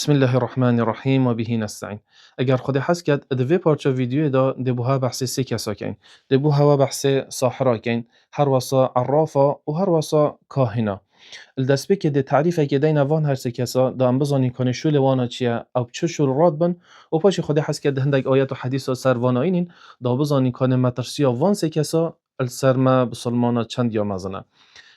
بسم الله الرحمن الرحیم و به نستعین. اگر خود حس کرد دوی پارچه ویدیو دا دبوها بحث سه کسا کن. دبوها بحث ساحرا کن. هر واسا عرافا و هر واسا کاهنا. الدست که ده تعریفه که دین وان هر سه کسا دا ام بزانی کنه شو لوانا چیه او چه شو راد بن و پاش خود حس کرد هندگ آیات و حدیث و سر واناینین دا بزانی کنه مترسیا وان سه کسا السرما بسلمانا چند یا مزنه.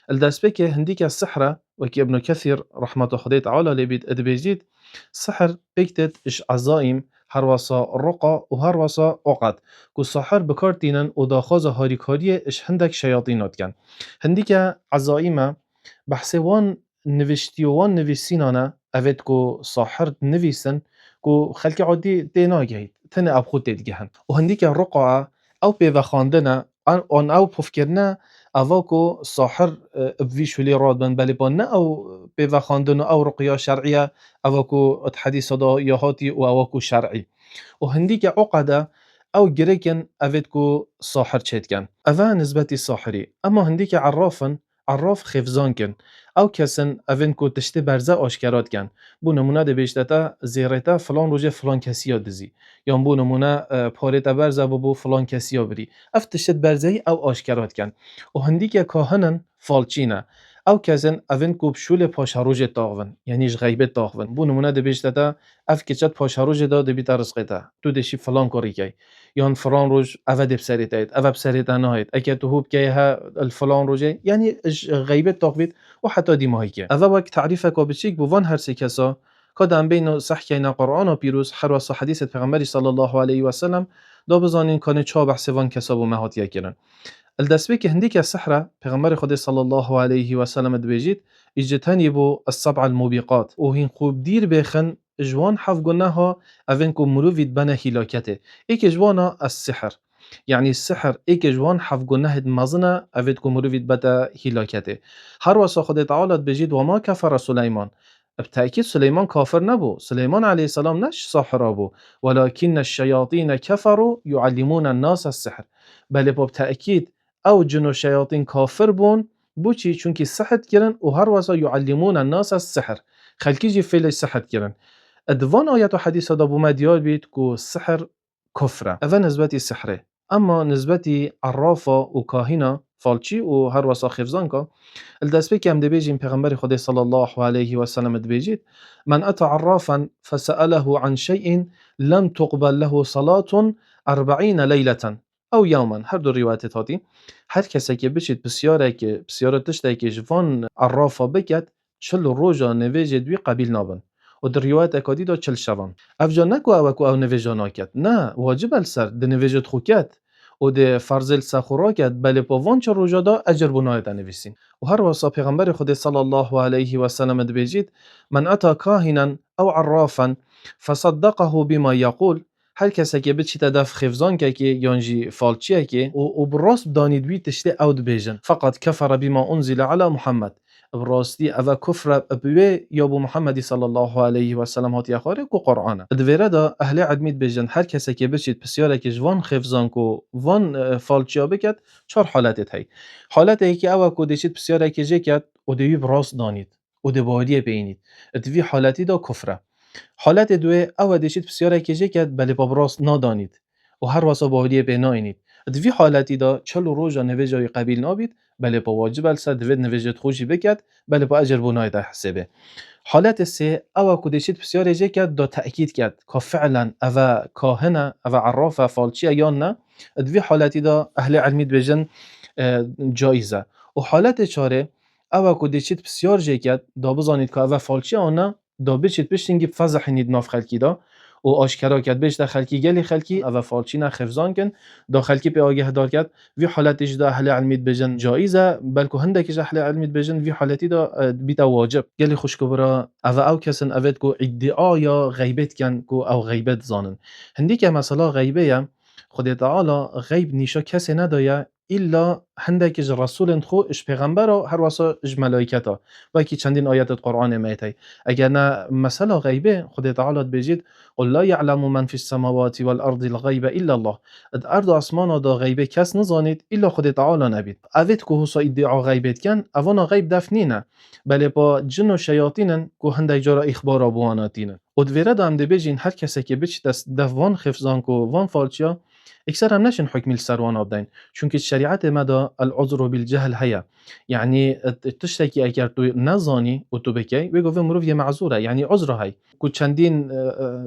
الدست که هندی که سحره و که ابن کثیر رحمت خدای تعالی لبید ادبیجید سحر بيكتت إش عزائم هروسا رقى وهروسا عقد كو ساحر بكارتينن وداخوز هاريكاريه إش هندك شياطينات كان هنديك عزائم بحث وان نوشتي وان نویسینانه اوید کو ساحر نویسن کو خلق عادی دینا گهید تنه اب خود دیگهن و هندی که رقعه او به خواندنه آن او پفکرنه اوا کو ساحر بویش ولی راد بن بلی با نه او به خواندن او رقیه شرعیه اوا کو حدیث دا یا هاتی و اوا کو شرعی و هندی که عقده او گریکن اوید کو ساحر چید کن اوا نسبتی ساحری اما هندی که عرافن عراف خفزان کن او کسن اوین کو تشتی برزه آشکارات کن بو نمونه ده بیشتتا زیرتا فلان روزه فلان کسی ها دزی یا بو نمونه پارتا برزه بو فلان کسی ها بری اف تشت برزه او آشکارات کن و هندی که کاهنن فالچینه او کسن اوین کو بشول پاشاروج تاغون یعنیش غیبت تاغون بو نمونه ده بیشتتا اف کچت پاشاروج دا ده بیتا رزقتا تو دشی فلان کاری کی یان فلان روز اود بسریتایت او بسریتا نهایت اگه تو هوب که ها الفلان روزه یعنی غیبت تاغوید و حتی دیماهی که اول وقت تعریف کابچیک بوان هر سه کسا کدام بین صحیح قرآن و پیروز هر واسه حدیث پیغمبری صلی الله علیه و سلم دا بزانین کنه چه بحث وان کسا و مهاتیه کردن الدسبه که هندی که سحره پیغمبر خود صلی الله علیه و سلم دویجید اجتنی بو السبع الموبقات و هین خوب دیر بخن جوان حف گناها اوین کو مروفید بنا هلاکته ایک جوانا السحر يعني السحر ایک جوان حف گناه مزنه اوید کو مروفید بتا هلاکته هر واسه خود تعالی بجید و ما کفر سلیمان بالتأكيد سليمان كافر نبو سليمان عليه السلام نش ساحر أبو ولكن الشياطين كفروا يعلمون الناس السحر بل بالتأكيد او جن و شیاطین کافر بون بوچی چونکی سحت کرن و هر واسه يعلمون الناس السحر خلکی جی فیل سحت کرن ادوان آیت و حدیث دا بو مدیار بید کو سحر کفره اوه نسبتی سحره اما نسبتی عرافه و کاهینا فالچی و هر واسه خفزان که الدست بی که هم دبیجیم پیغمبر خود صلی الله علیه و سلم دبیجید من اتا عرافا فسأله عن شيء لم تقبل له صلاة 40 ليلة او یومن هر دو روایت هاتی هر کسی که بشید بسیاره تشتی که جوان عرافه بکد 40 روزا نویج دوی قبیل نابن و در روایت اکادی دا 40 شوان افجا نکو او نویجا ناکد نه واجب السر ده نویجت خو کد و ده فرزل سخورا کد بله پا وان 4 روزا دا اجر بنای دا نویسین و هر واسا پیغمبر خود صلی الله علیه و سلم بجید من اتا کاهنا او عرافا فصدقه بما یقول هر کسی که بچی تدف خفزان که یانجی فالچیه که و براست دانید وی تشتی اود بیجن فقط کفر بما انزل على محمد براستی اوه کفر ابوه یا بو محمدی صلی الله علیه و سلم هاتی اخاره کو قرآنه دویره دا اهل عدمید بیجن هر کسی که بچید پسیاره که جوان خفزان کو وان فالچیا بکد 4 حالت هی حالت ای که اوه کو دیشید پسیاره که جه کد و دوی براست دانید و دوادیه بینید دوی حالتی دا کفره حالت دوی او دیشید بسیاره کجه کد بلی بابراست نادانید و هر واسه باودیه بیناینید دوی حالتی دا 40 روزا نویجای قبیل نابید بلی با واجب السا دوید نویجت خوشی بکد بلی با اجر بونای دا حسابه حالت سه او کدیشید بسیاره جه کد دا تأکید کد که فعلا او کاهنه او عرافه فالچیه یا نه دوی حالتی دا اهل علمید بجن جایزه و حالت چاره او کدیشید بسیار جه کد دا بزانید که او فالچیه آنه دا بچید بشتینگی فضح نید ناف خلکی دا و آشکارا کرد بهش دا خلکی گلی خلکی او فالچی نه خفزان کن دا خلکی پی آگه دار کرد وی حالتش دا اهل علمید بجن جایزه بلکه هندکش اهل علمید بجن وی حالتی دا بیتا واجب گلی خوشکو برا او کسن اوید کو ادعا یا غیبت کن کو او غیبت زانن هندی که مثلا غیبه خود تعالی غیب نیشا کسی ندایه إلا هندك إج رسول خو إج پیغمبر هر واسا إج ملائكتا وكي چندين آيات القرآن ميتي اگر نه مسألة غيبه خد تعالى بيجيد قل لا يعلم من في السماوات والأرض الغيب إلا الله اد أرض أسمان دا غيبه كس نزانيد إلا خد تعالى نبيد أفيد كو هسا ادعا غيبت كان أوانا غيب دفنينه بله با جن و شیاطینن که هندک جارا اخبار بواناتینن ود ویرد هم ده بجین هر کسی که بچ دست دوان خفزان کو وان فالچیا اکثر هم نشن حکم السروان آبدین چون که شریعت مدا العذر بالجهل هيا يعني تشتكي اگر تو نزانی و تو بکی بگو مروف یه معذوره يعني عذر هي کو چندین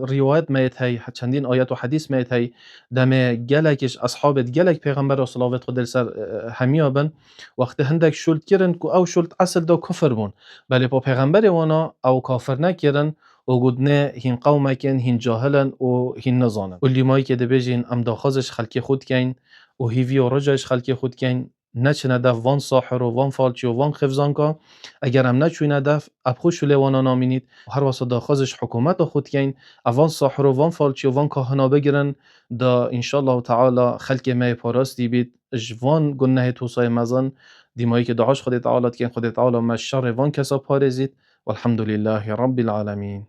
روایت میت هي چندین آیات و حدیث میت هي دم گلکش اصحابت گلک پیغمبر صلوات خود سر همیا بن وقت هندک شلت کرن کو او شلت اصل دا کفر بون بله با پیغمبر وانا او کافر نکرن و گودنه هین قومکن هین جاهلن و هین نزانن و لیمایی که ده بجین ام داخازش خلکی خود کن و هیوی و رجایش خلکی خود کن نچنه دف وان ساحر و وان فالچی و وان خفزان کا اگر هم نچوینه دف ابخوش لیوانا نامینید و هر واسه داخازش حکومت خود کن وان ساحر و وان فالچی و وان کاهنا بگیرن دا انشالله تعالی خلک مای پاراستی بید جوان گناه توسای مزن دیمایی که دعاش خود تعالی کن خود تعالی ما شر وان کسا پارزید والحمد لله رب العالمين